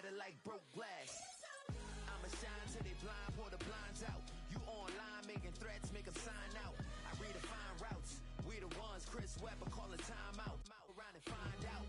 shatter like broke glass. I'ma shine till they blind, pour the blinds out. You online making threats, make them sign out. I redefine routes. We the ones, Chris Webber calling time out. Around and find out.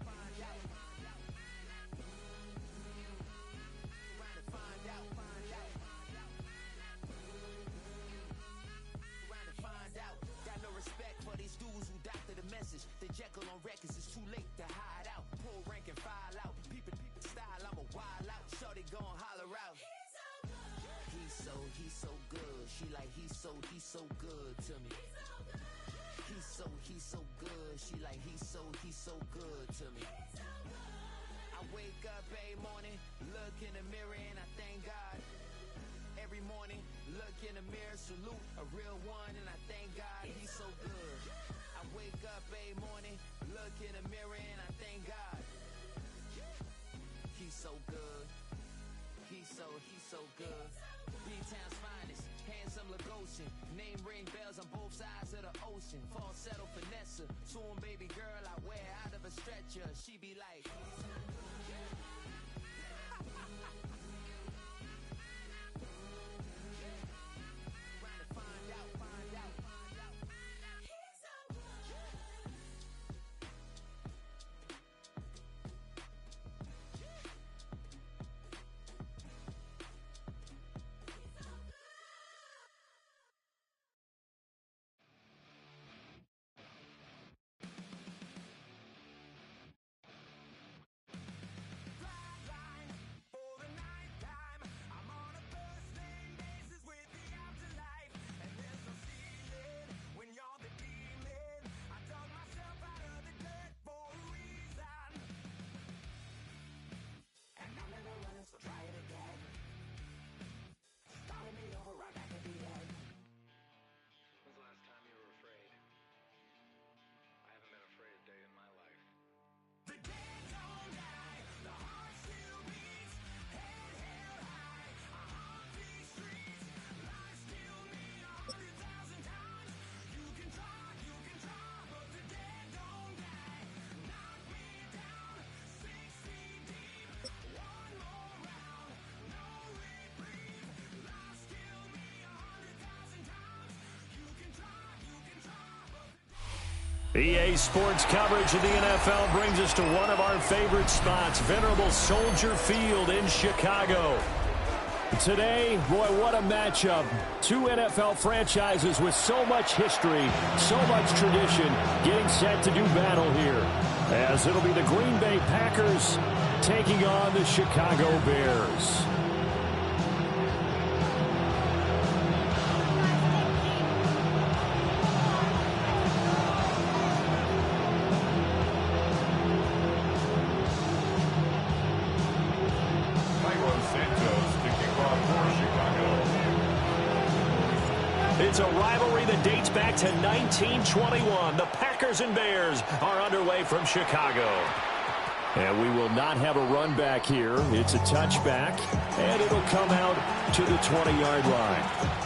Got no respect for these dudes who doctor the message. The Jekyll on records, it's too late to hide out. Pull rank and file out. People style, I'm a wild out. Shorty gon' holler out. He's so good. She like he's so good to me. He's so good. She like he's so good to me. I wake up every morning, look in the mirror and I thank God. Every morning, look in the mirror, salute a real one, and I thank God he's so good. I wake up every morning, look in the mirror, and I thank God he's so good. He's so good. B-Town's finest, handsome Lagosian. Name ring bells on both sides of the ocean. Falsetto Vanessa, soon baby girl I wear out of a stretcher. She be like. EA Sports coverage of the NFL brings us to one of our favorite spots, venerable Soldier Field in Chicago. Today, boy, what a matchup. Two NFL franchises with so much history, so much tradition, getting set to do battle here. As it'll be the Green Bay Packers taking on the Chicago Bears. It's a rivalry that dates back to 1921. The Packers and Bears are underway from Chicago. And we will not have a run back here. It's a touchback, and it'll come out to the 20-yard line.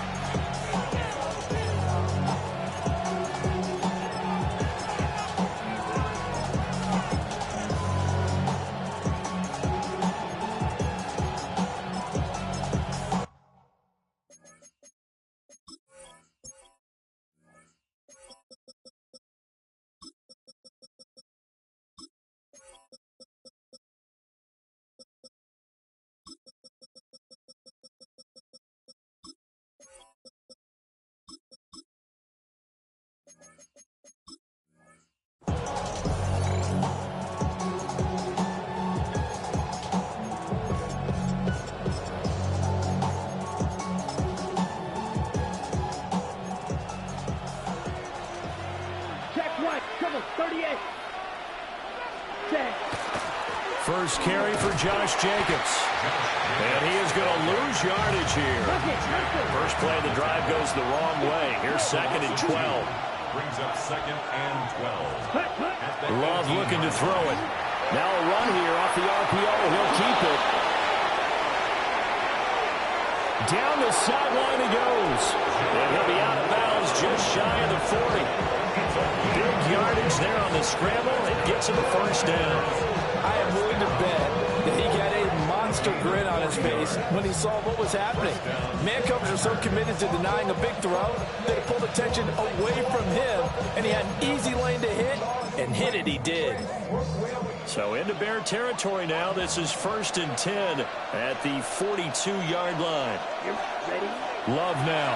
First carry for Josh Jacobs. And he is going to lose yardage here. First play of the drive goes the wrong way. Here's 2nd and 12. Brings up 2nd and 12. Love looking to throw it. Now a run here off the RPO. He'll keep it. Down the sideline he goes. And he'll be out of bounds just shy of the 40. Big yardage there on the scramble. It gets him a first down. I am willing to bet that he got a monster sinister grin on his face when he saw what was happening. Man coverage are so committed to denying a big throw that it pulled attention away from him, and he had an easy lane to hit, and hit it he did. So into Bear territory now. This is 1st and 10 at the 42-yard line. Love now.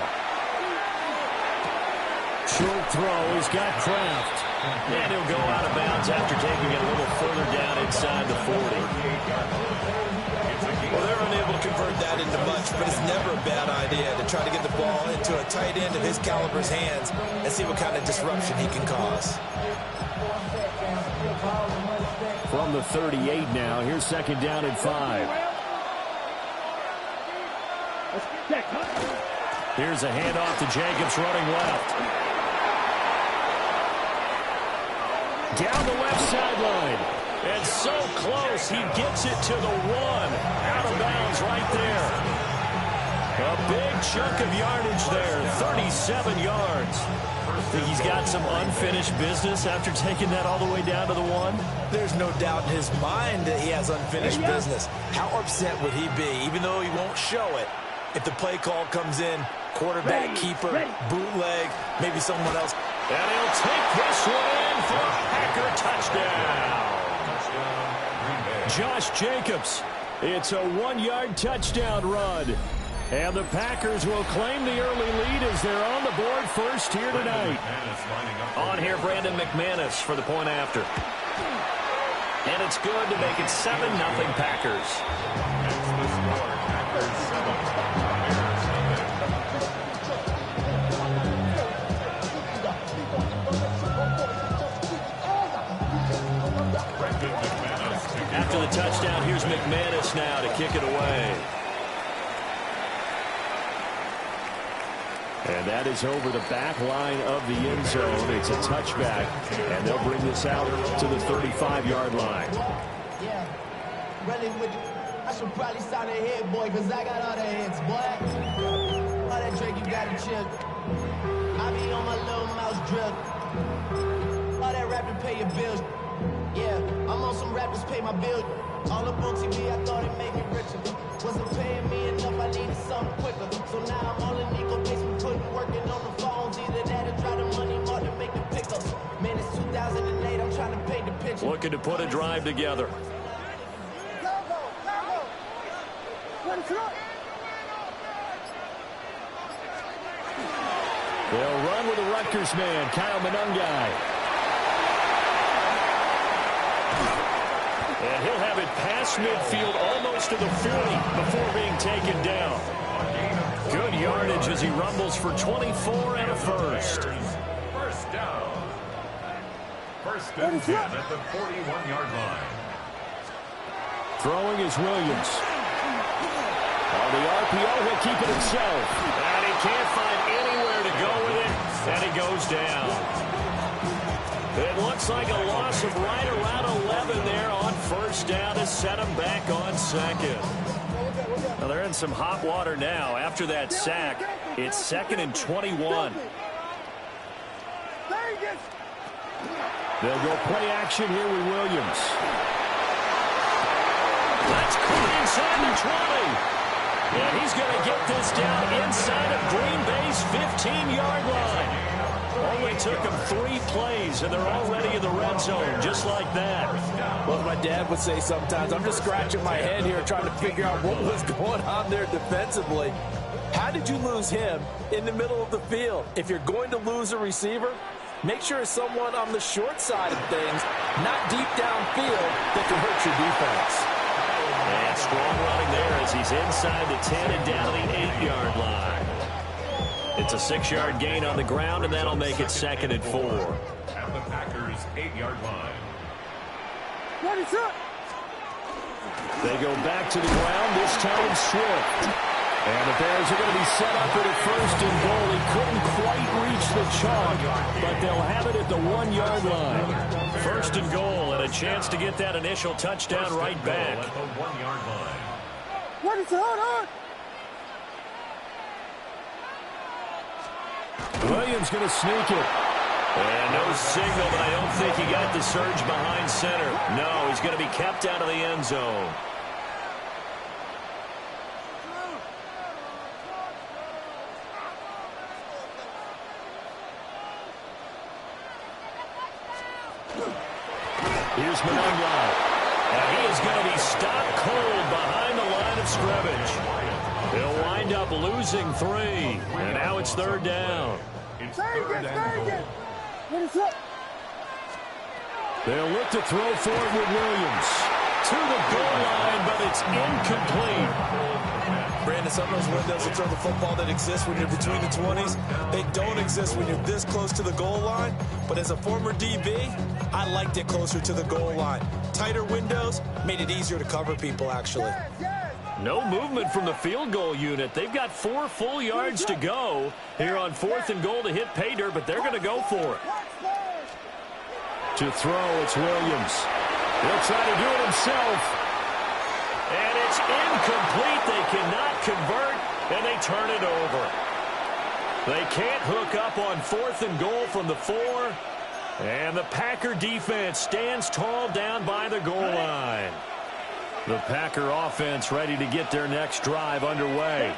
Short throw. He's got Kraft. And he'll go out of bounds after taking it a little further down inside the 40. Well, they're unable to convert that into much, but it's never a bad idea to try to get the ball into a tight end of his caliber's hands and see what kind of disruption he can cause. From the 38 now, here's 2nd down and 5. Here's a handoff to Jacobs running left. Down the left sideline. And so close, he gets it to the 1. Out of bounds right there. A big chunk of yardage there, 37 yards. Think he's got some unfinished business after taking that all the way down to the 1? There's no doubt in his mind that he has unfinished business. How upset would he be, even though he won't show it, if the play call comes in, quarterback, keeper, bootleg, maybe someone else. And he'll take this one in for a Packer touchdown. Josh Jacobs. It's a 1-yard touchdown run. And the Packers will claim the early lead as they're on the board first here tonight. On here, Brandon McManus for the point after. And it's good to make it 7-0 Packers. That's the score. Packers 7. After the touchdown, here's McManus now to kick it away. And that is over the back line of the end zone. It's a touchback, and they'll bring this out to the 35-yard line. Yeah, running with I should probably sign a head, boy, because I got all the heads, boy. All that Drake, you got to chill. I be on my little mouse drill. All that rapping, pay your bills. Yeah, I'm on some rappers, pay my bills. All up on TV, I thought it made me richer. Wasn't paying me enough, I needed something quicker. So now I'm all in Nico basement, working on the phones. Either that or try the money more to make the pickups. Man, it's 2008, I'm trying to paint the picture. Looking to put a drive together. They'll run with the Rutgers man, Kyle Monungai. And he'll have it past midfield almost to the 40 before being taken down. Good yardage as he rumbles for 24 and a first. First down. 1st and 10 at the 41-yard line. Throwing is Williams. On the RPO, he'll keep it himself. And he can't find anywhere to go with it, and he goes down. It looks like a loss of right around 11 there on 1st down to set him back on 2nd. Now they're in some hot water now. After that sack, it's 2nd and 21. They'll go play action here with Williams. That's caught inside the 20. And he's going to get this down inside of Green Bay's 15-yard line. Only took him 3 plays, and they're already in the red zone, just like that. Well, my dad would say sometimes, I'm just scratching my head here trying to figure out what was going on there defensively. How did you lose him in the middle of the field? If you're going to lose a receiver, make sure it's someone on the short side of things, not deep downfield, that can hurt your defense. And strong running there as he's inside the 10 and down to the 8-yard line. It's a 6-yard gain on the ground, and that'll make it 2nd and 4. At the Packers' 8-yard line. They go back to the ground, this time Swift. And the Bears are going to be set up at a 1st and goal. He couldn't quite reach the chalk, but they'll have it at the 1-yard line. 1st and goal, and a chance to get that initial touchdown right back. At the 1-yard line. Williams going to sneak it. And no signal, but I don't think he got the surge behind center. No, he's going to be kept out of the end zone. Here's Monongla. And he is going to be stopped cold behind the line of scrimmage. He'll wind up losing 3. And now it's third down. It's third and goal. They'll look to throw forward with Williams. To the goal line, but it's incomplete. Brandon, some of those windows to throw the football that exist when you're between the 20s, they don't exist when you're this close to the goal line. But as a former DB, I liked it closer to the goal line. Tighter windows made it easier to cover people, actually. No movement from the field goal unit. They've got 4 full yards to go here on 4th and goal to hit pay dirt, but they're going to go for it. To throw, it's Williams. He'll try to do it himself. And it's incomplete. They cannot convert, and they turn it over. They can't hook up on 4th and goal from the 4. And the Packer defense stands tall down by the goal line. The Packer offense ready to get their next drive underway.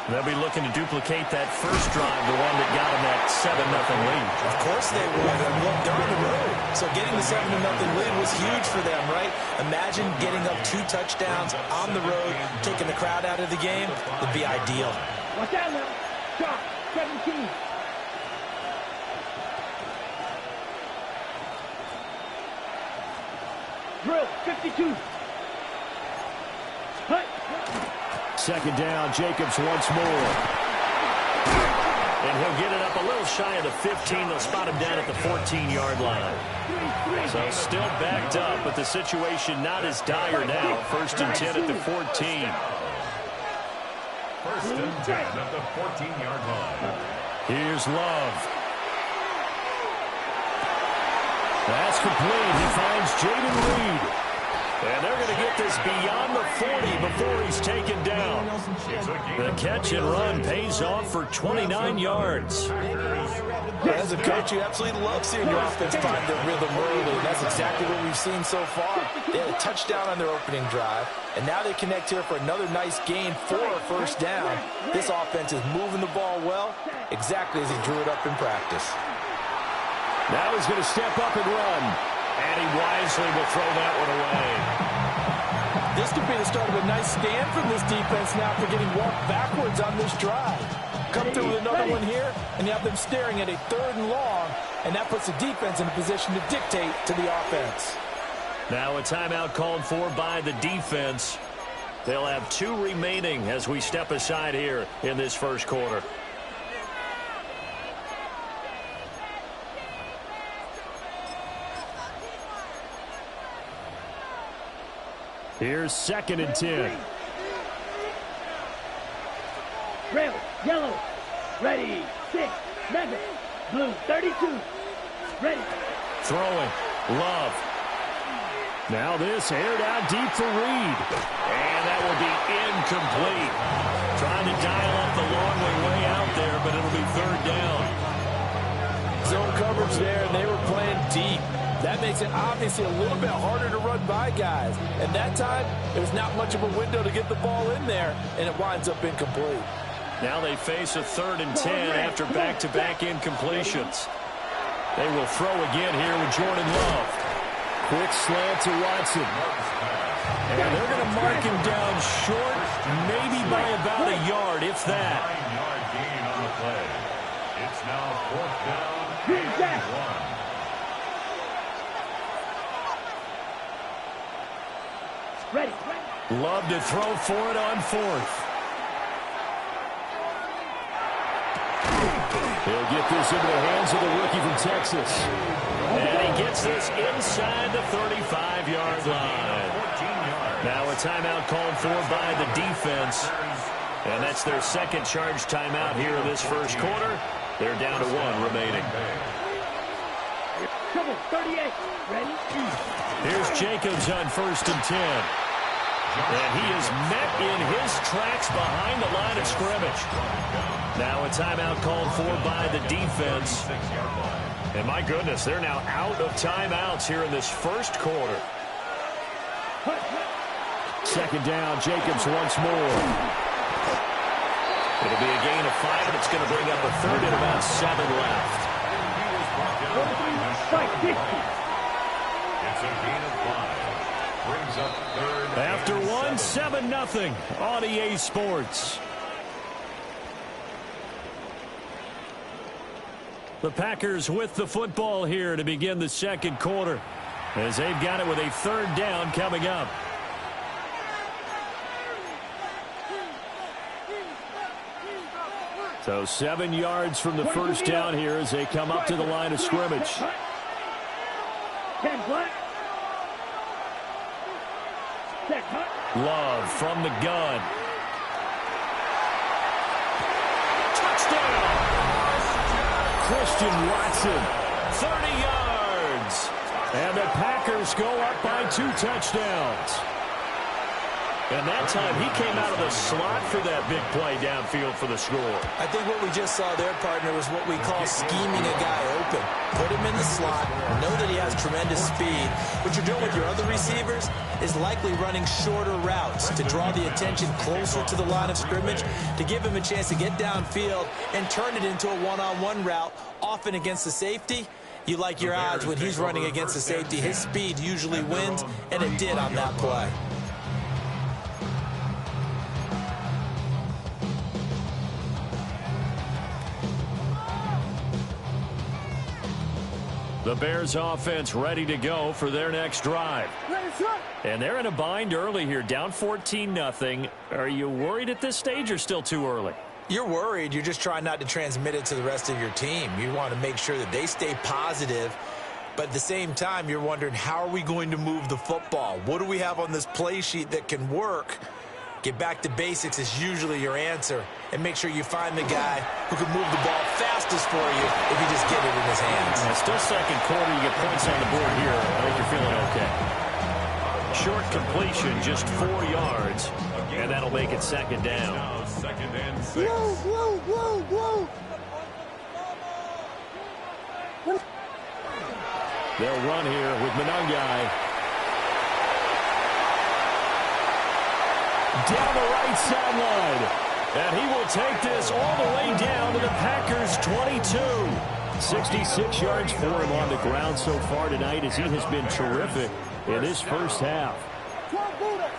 They'll be looking to duplicate that first drive, the one that got them that 7-0 lead. Of course they would. And look, they're on the road. So getting the 7-0 lead was huge for them, right? Imagine getting up 2 touchdowns on the road, taking the crowd out of the game. It'd be ideal. Watch out now. Stop. 17. Drill. 52. Second down, Jacobs once more. And he'll get it up a little shy of the 15. They'll spot him down at the 14-yard line. So still backed up, but the situation not as dire now. 1st and 10 at the 14. 1st and 10 at the 14-yard line. Here's Love. That's complete. He finds Jaden Reed. And they're going to get this beyond the 40 before he's taken down. The catch and run pays off for 29 yards. As a coach, you absolutely love seeing your offense find their rhythm early. And that's exactly what we've seen so far. They had a touchdown on their opening drive, and now they connect here for another nice gain for a first down. This offense is moving the ball well, exactly as he drew it up in practice. Now he's going to step up and run. And he wisely will throw that one away. This could be the start of a nice stand from this defense now for getting walked backwards on this drive. Come through with another one here, and you have them staring at a 3rd and long, and that puts the defense in a position to dictate to the offense. Now a timeout called for by the defense. They'll have 2 remaining as we step aside here in this first quarter. Here's 2nd and 10. Red, yellow, ready, 6, 7, blue, 32, ready. Throwing, Love. Now this aired out deep for Reed. And that will be incomplete. Trying to dial up the long way out there, but it'll be 3rd down. Zone coverage there, and they were playing deep. That makes it obviously a little bit harder to run by guys. And that time, there was not much of a window to get the ball in there, and it winds up incomplete. Now they face a 3rd and 10 after back-to-back incompletions. They will throw again here with Jordan Love. Quick slant to Watson. And they're going to mark him down short, maybe by about a yard, if that. 9-yard gain on the play. It's now 4th down and 1. Ready. Love to throw for it on 4th. He'll get this into the hands of the rookie from Texas. And he gets this inside the 35-yard line. Now a timeout called for by the defense. And that's their 2nd charge timeout here in this first quarter. They're down to 1 remaining. Trouble, 38, ready. Here's Jacobs on 1st and 10. And he is met in his tracks behind the line of scrimmage. Now a timeout called for by the defense. And my goodness, they're now out of timeouts here in this first quarter. 2nd down, Jacobs once more. It'll be a gain of 5, and it's going to bring up a 3rd and about 7 left. It's a gain of 5. Brings up third. After one, 7-0 on EA Sports. The Packers with the football here to begin the second quarter, as they've got it with a third down coming up. So 7 yards from the first down here as they come up to the line of scrimmage. 10 black. Set hot. Love from the gun. Touchdown! Christian Watson, 30 yards. And the Packers go up by 2 touchdowns. And that time he came out of the slot for that big play downfield for the score. I think what we just saw there, partner, was what we call scheming a guy open. Put him in the slot, know that he has tremendous speed. What you're doing with your other receivers is likely running shorter routes to draw the attention closer to the line of scrimmage, to give him a chance to get downfield and turn it into a one-on-one route, often against the safety. You like your odds when he's running against the safety. His speed usually wins, and it did on that play. The Bears offense ready to go for their next drive. And they're in a bind early here, down 14-0. Are you worried at this stage or still too early? You're worried. You're just trying not to transmit it to the rest of your team. You want to make sure that they stay positive. But at the same time, you're wondering, how are we going to move the football? What do we have on this play sheet that can work? Get back to basics is usually your answer. And make sure you find the guy who can move the ball fastest for you if you just get it in his hands. It's still second quarter. You get points on the board here. I think you're feeling okay. Short completion, just 4 yards. And that'll make it second down. Now second and 6. They'll run here with Monangai. Down the right sideline. And he will take this all the way down to the Packers' 22. 66 yards for him on the ground so far tonight, as he has been terrific in this first half.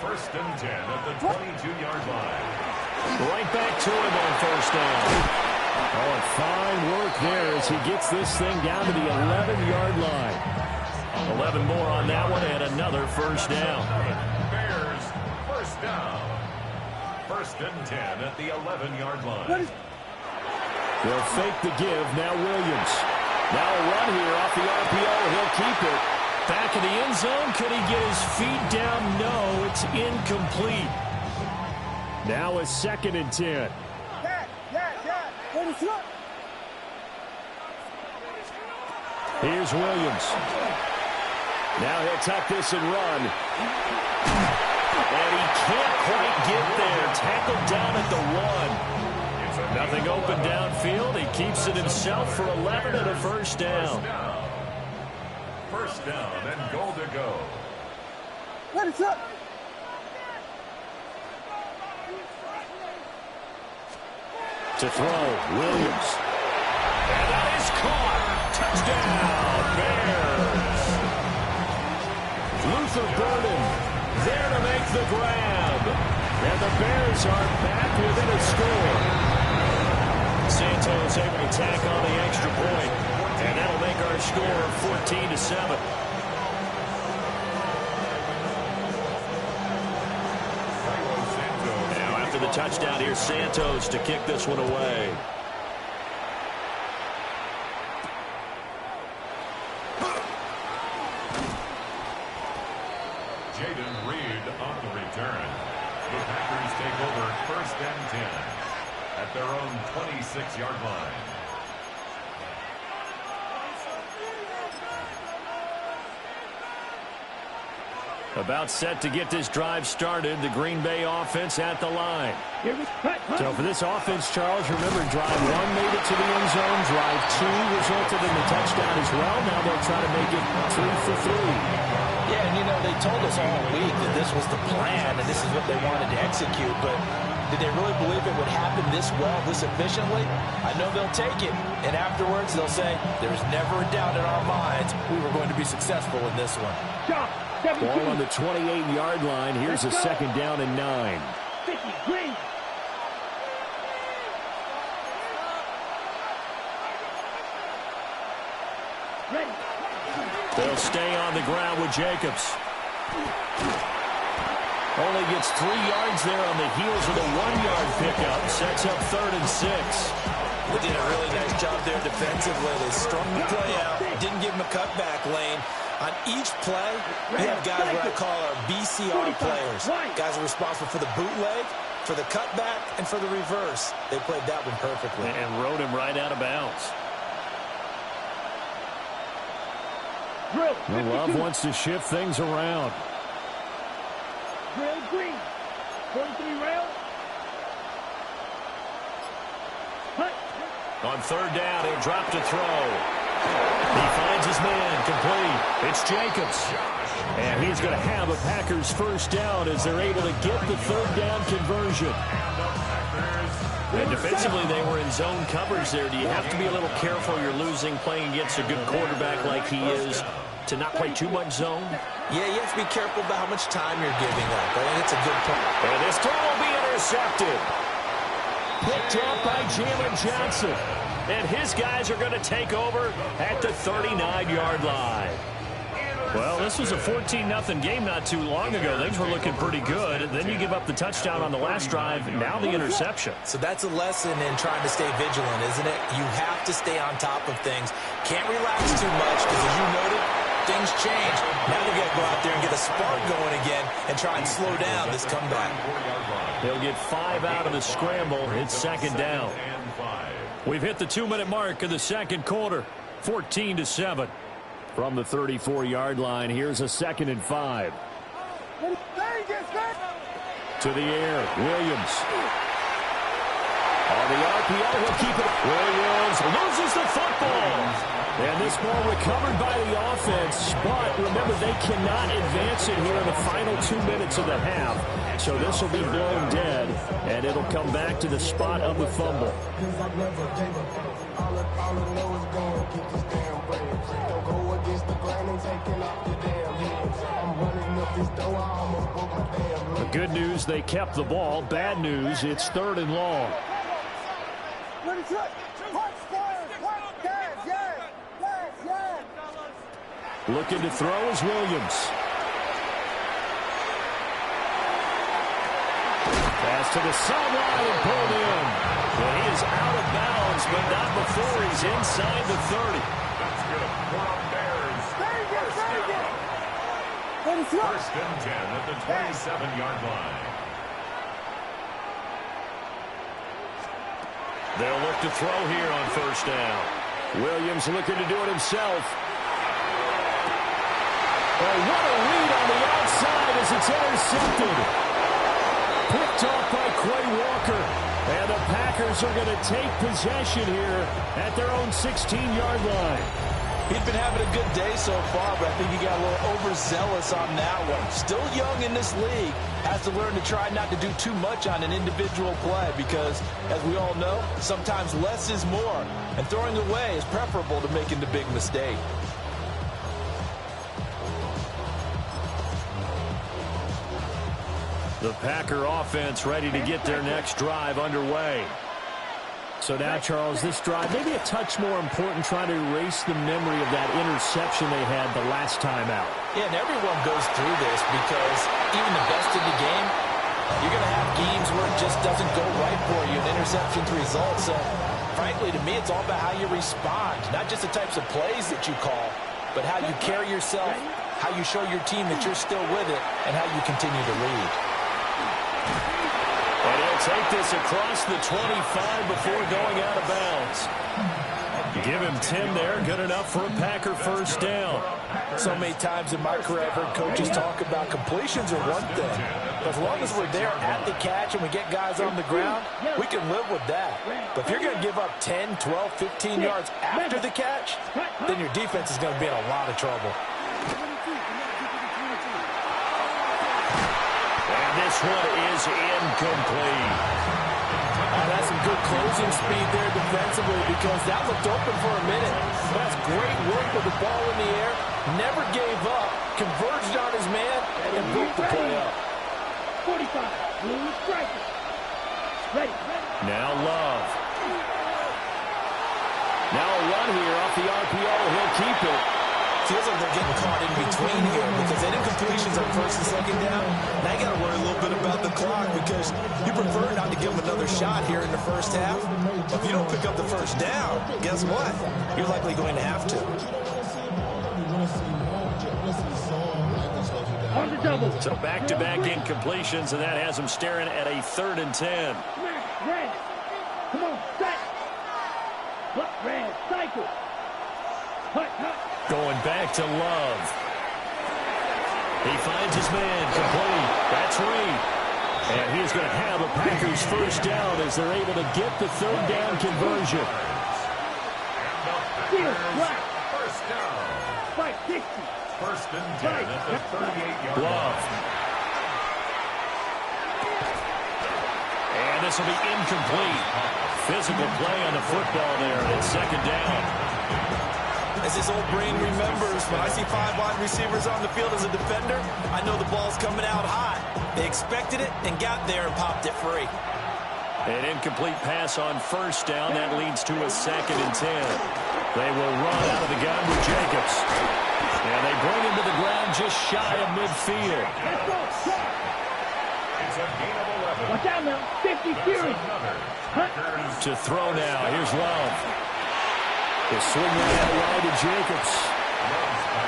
First and 10 at the 22-yard line. Right back to him on first down. Oh, and fine work there as he gets this thing down to the 11-yard line. 11 more on that one and another first down. Bears first down. First and 10 at the 11-yard line. They'll fake the give. Now Williams. Now a run here off the RPO. He'll keep it. Back in the end zone. Could he get his feet down? No, it's incomplete. Now a second and 10. Here's Williams. Now he'll tuck this and run. And he can't quite get there. Tackled down at the 1. Nothing open downfield. He keeps it himself for 11 and a first down. First down and goal to go. To throw, Williams. And that is caught. Touchdown, Bears. Luther Burden there to make the grab. And the Bears are back within a score. Santos able to tack on the extra point. And that'll make our score 14-7. Now after the touchdown, here's Santos to kick this one away. Jaden Reed on the return. The Packers take over first and 10 at their own 26-yard line. About set to get this drive started. The Green Bay offense at the line. So for this offense, Charles, remember drive 1 made it to the end zone. Drive 2 resulted in the touchdown as well. Now they'll try to make it 3 for 3. Yeah, and you know, they told us all week that this was the plan and this is what they wanted to execute, but Did they really believe it would happen this well, this efficiently? I know they'll take it. And afterwards, they'll say, there's never a doubt in our minds we were going to be successful in this one. Ball on the 28-yard line. Here's a second down and 9. 50, green. Ready. They'll stay on the ground with Jacobs. Only gets 3 yards there on the heels of the 1-yard pickup. Sets up 3rd and 6. They did a really nice job there defensively. They strung the play out, didn't give him a cutback lane. On each play, we have guys what I call our BCR players. Guys are responsible for the bootleg, for the cutback, and for the reverse. They played that one perfectly. And rode him right out of bounds. Well, Love wants to shift things around. Drill green. 43 rail. Hut. On 3rd down, he'll drop to throw. He finds his man, complete. It's Jacobs. And he's going to have a Packers first down as they're able to get the 3rd down conversion. And defensively, they were in zone coverage there. Do you have to be a little careful you're losing playing against a good quarterback like he is to not play too much zone? Yeah, you have to be careful about how much time you're giving up. I think it's a good point. And this throw will be intercepted. Picked off by Jalen Johnson. And his guys are going to take over at the 39-yard line. Well, this was a 14-0 game not too long ago. Things were looking pretty good. Then you give up the touchdown on the last drive. Now the interception. So that's a lesson in trying to stay vigilant, isn't it? You have to stay on top of things. Can't relax too much because, as you noted, things change. Now you got to go out there and get a spark going again and try and slow down this comeback. They'll get 5 out of the scramble. It's 2nd down. We've hit the 2-minute mark in the 2nd quarter. 14-7. From the 34-yard line, here's a 2nd and 5. To the air, Williams. On the RPO, he'll keep it. Williams loses the football. And this ball recovered by the offense, but remember, they cannot advance it here in the final 2 minutes of the half. So this will be blown dead, and it'll come back to the spot of the fumble. The good news, they kept the ball. Bad news, it's 3rd and long. Looking to throw is Williams. Pass to the sideline and pulled in. Well, he is out of bounds, but not before he's inside the 30. That's good. Bears. First and 10 at the 27-yard line. They'll look to throw here on 1st down. Williams looking to do it himself. Oh, what a read on the outside as it's intercepted. Picked off by Quay Walker. And the Packers are going to take possession here at their own 16-yard line. He's been having a good day so far, but I think he got a little overzealous on that one. Still young in this league. Has to learn to try not to do too much on an individual play because, as we all know, sometimes less is more. And throwing away is preferable to making the big mistake. The Packer offense ready to get their next drive underway. So now, Charles, this drive maybe a touch more important, trying to erase the memory of that interception they had the last time out. Yeah, and everyone goes through this because even the best in the game, you're going to have games where it just doesn't go right for you, and interceptions result. So, frankly, to me, it's all about how you respond, not just the types of plays that you call, but how you carry yourself, how you show your team that you're still with it, and how you continue to lead. And he'll take this across the 25 before going out of bounds. Give him 10 there, good enough for a Packer first down. So many times in my career, I've heard coaches talk about completions are one thing. But as long as we're there at the catch and we get guys on the ground, we can live with that. But if you're going to give up 10, 12, 15 yards after the catch, then your defense is going to be in a lot of trouble. And this one is incomplete. good closing speed there defensively because that looked open for a minute. That's great work with the ball in the air. Never gave up. Converged on his man and broke the play up. 45. Blue striker. Ready. Now Love. Now a run here off the RPO. He'll keep it. Feels like they're getting caught in between here because they did completions on first and second down. Now you got to worry a little bit about the clock because you prefer not to give them another shot here in the first half. But if you don't pick up the first down, guess what? You're likely going to have to. On the double. So back-to-back incompletions, and that has them staring at a 3rd and 10. Red. Come on, set. Look, red. Cycle. Hut. Going back to Love. He finds his man complete. That's Reed. And he's going to have a Packers first down as they're able to get the 3rd down conversion. First down. 560. First and 10 at the 38-yard line. Love. And this will be incomplete. Physical play on the football there, and it's 2nd down. As his old brain remembers, when I see 5 wide receivers on the field as a defender, I know the ball's coming out hot. They expected it and got there and popped it free. An incomplete pass on first down. That leads to a 2nd and 10. They will run out of the gun with Jacobs. And they bring him to the ground just shy of midfield. Let's go. It's a gain of 11. Watch out now. 50 series. To throw now. Here's Love. The swing right wide to Jacobs.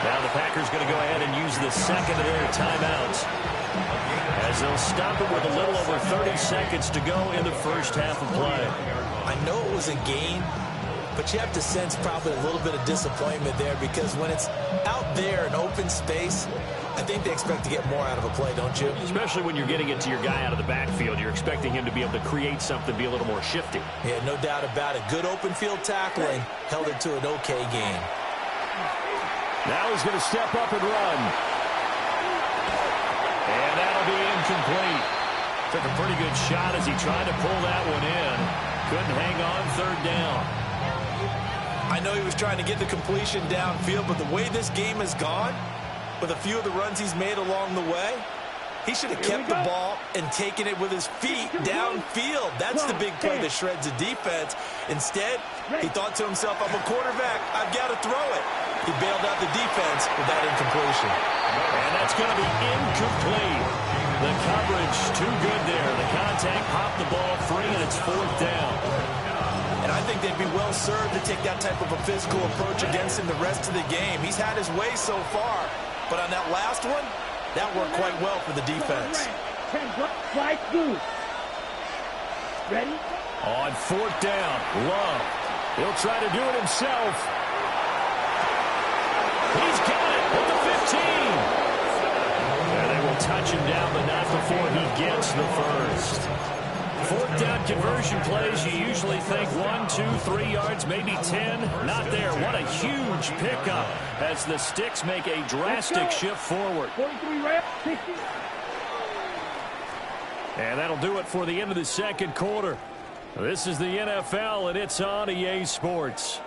Now the Packers going to go ahead and use the 2nd of their timeouts, as they'll stop it with a little over 30 seconds to go in the first half of play. I know it was a gain, but you have to sense probably a little bit of disappointment there because when it's out there in open space, I think they expect to get more out of a play, don't you? Especially when you're getting it to your guy out of the backfield. You're expecting him to be able to create something, be a little more shifty. Yeah, no doubt about it. Good open field tackling held it to an okay game. Now he's going to step up and run. And that'll be incomplete. Took a pretty good shot as he tried to pull that one in. Couldn't hang on 3rd down. I know he was trying to get the completion downfield, but the way this game has gone, with a few of the runs he's made along the way, he should have kept the ball and taken it with his feet downfield. That's the big play that shreds the defense. Instead, he thought to himself, I'm a quarterback. I've got to throw it. He bailed out the defense with that incompletion. And that's going to be incomplete. The coverage too good there. The contact popped the ball free, and it's 4th down. And I think they'd be well served to take that type of a physical approach against him the rest of the game. He's had his way so far. But on that last one, that worked quite well for the defense. 10 slide through. Ready? On 4th down, Love. He'll try to do it himself. He's got it at the 15. And they will touch him down, but not before he gets the first. 4th down conversion plays, you usually think 1, 2, 3 yards, maybe 10. Not there. What a huge pickup as the Sticks make a drastic shift forward. 43 reps, 60. And that'll do it for the end of the 2nd quarter. This is the NFL, and it's on EA Sports.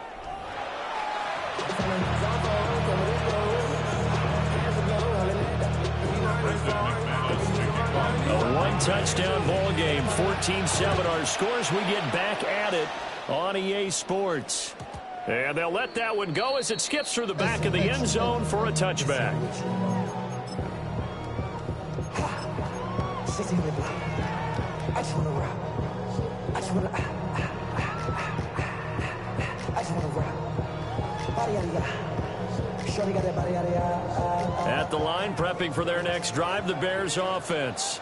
A one-touchdown ball game, 14-7 our scores. We get back at it on EA Sports. And they'll let that one go as it skips through the back of the end zone for a touchback. I just want to rock. I just want to rock. At the line, prepping for their next drive, the Bears offense.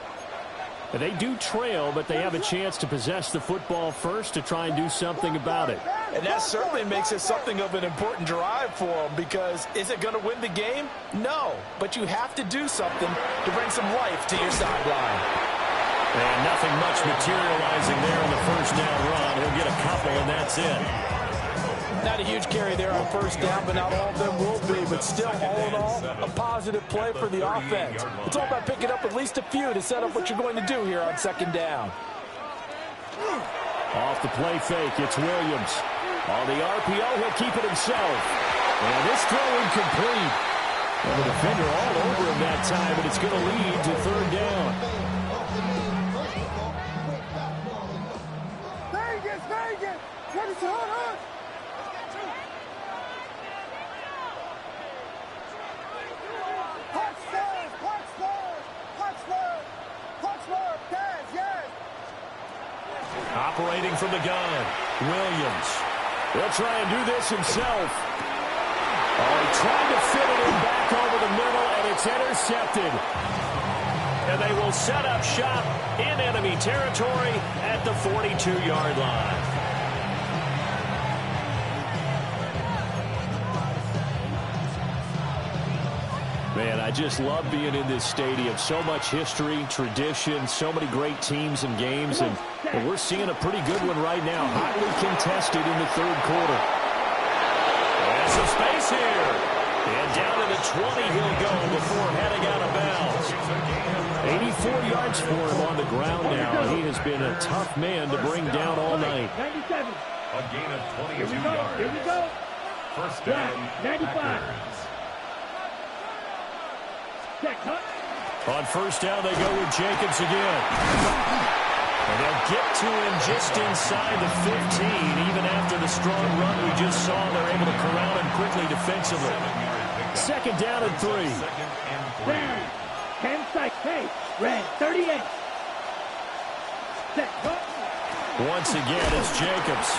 They do trail, but they have a chance to possess the football first to try and do something about it. And that certainly makes it something of an important drive for them because is it going to win the game? No, but you have to do something to bring some life to your sideline. And nothing much materializing there in the first down run. He'll get a couple, and that's it. Not a huge carry there on first down, but not all of them will be. But still, all in all, a positive play for the offense. It's all about picking up at least a few to set up what you're going to do here on second down. Off the play fake, it's Williams. On the RPO, he'll keep it himself. And this throw incomplete. And the defender all over him that time, but it's going to lead to third down. Vegas! What is going on? Operating from the gun, Williams. He'll try and do this himself. Oh, he tried to fit it in back over the middle, and it's intercepted. And they will set up shop in enemy territory at the 42-yard line. Man, I just love being in this stadium. So much history, tradition, so many great teams and games, and we're seeing a pretty good one right now. Hotly contested in the third quarter. And some space here. And down to the 20 he'll go before heading out of bounds. 84 yards for him on the ground now. He has been a tough man to bring down all night. A 97. gain of 22 yards. Here we go. First down, 95. Packers. On first down, they go with Jacobs again. And they'll get to him just inside the 15. Even after the strong run we just saw, they're able to corral him quickly defensively. Second down and 3. Down. 10 seconds. Hey, red. 38. Set. Once again, it's Jacobs.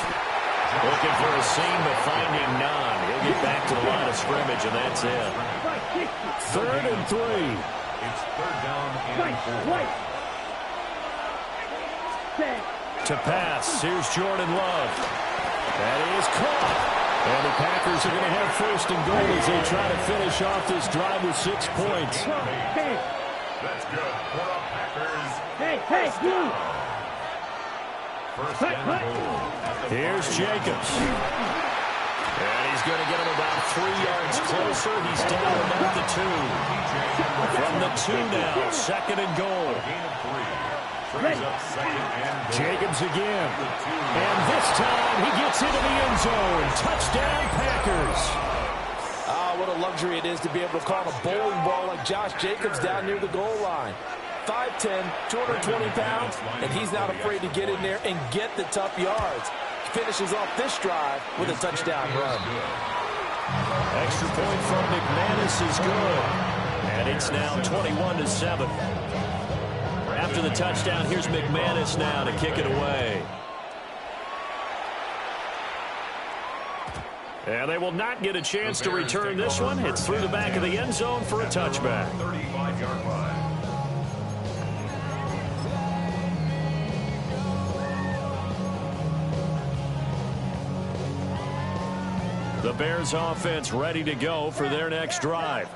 Looking for a seam, but finding none. He'll get back to the line of scrimmage, and that's it. Third and 3. It's third down and 4. To pass, here's Jordan Love. That is caught. And the Packers are going to have first and goal as they try to finish off this drive with 6 points. That's good for the Packers. Hey, you. First and goal. Here's Jacobs. And he's going to get him about 3 yards closer. He's down about the 2. From the 2 now, second and goal. Gain of 3. Brings up second and goal. Jacobs again. And this time he gets into the end zone. Touchdown, Packers. Ah, what a luxury it is to be able to call a bowling ball like Josh Jacobs down near the goal line. 5'10", 220 pounds, and he's not afraid to get in there and get the tough yards. He finishes off this drive with a touchdown run. Extra point from McManus is good. And it's now 21-7. After the touchdown, here's McManus now to kick it away. And they will not get a chance to return this one. It's through the back of the end zone for a touchback. 35-yard line. The Bears offense ready to go for their next drive.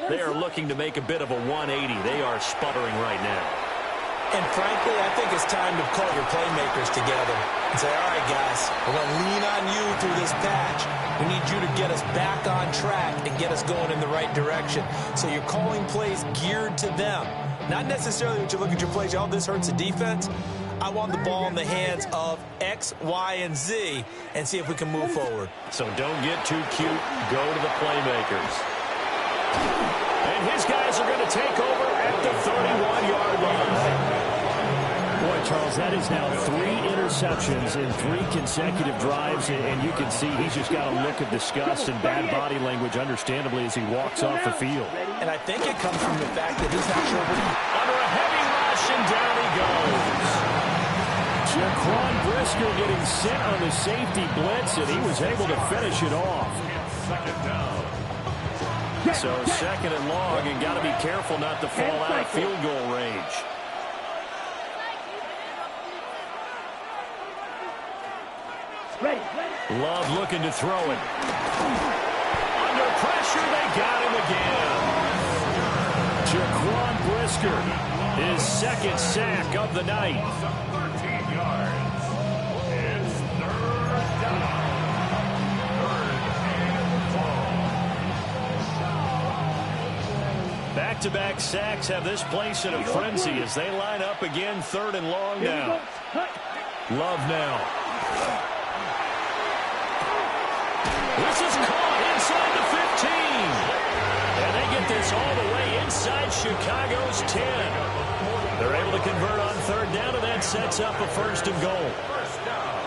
They are looking to make a bit of a 180. They are sputtering right now. And frankly, I think it's time to call your playmakers together and say, all right, guys, we're going to lean on you through this patch. We need you to get us back on track and get us going in the right direction. So you're calling plays geared to them. Not necessarily that you look at your plays, oh, this hurts the defense. I want the ball in the hands of X, Y, and Z and see if we can move forward. So don't get too cute. Go to the playmakers. And his guys are going to take over at the 31-yard line. Boy, Charles, that is now 3 interceptions in 3 consecutive drives, and you can see he's just got a look of disgust and bad body language, understandably, as he walks off the field. And I think it comes from the fact that he's not sure what Under a heavy rush, and down he goes. Jaquan Brisker getting sent on the safety blitz, and he was able to finish it off. Second down. So second and long, and got to be careful not to fall out of field goal range. Love looking to throw it. Under pressure, they got him again. Jaquan Brisker, his second sack of the night. 13 yards. It's third down. Back-to-back sacks have this place in a frenzy as they line up again, third and long now. Love now. This is caught inside the 15. And they get this all the way inside Chicago's 10. They're able to convert on third down, and that sets up a 1st and goal. First down.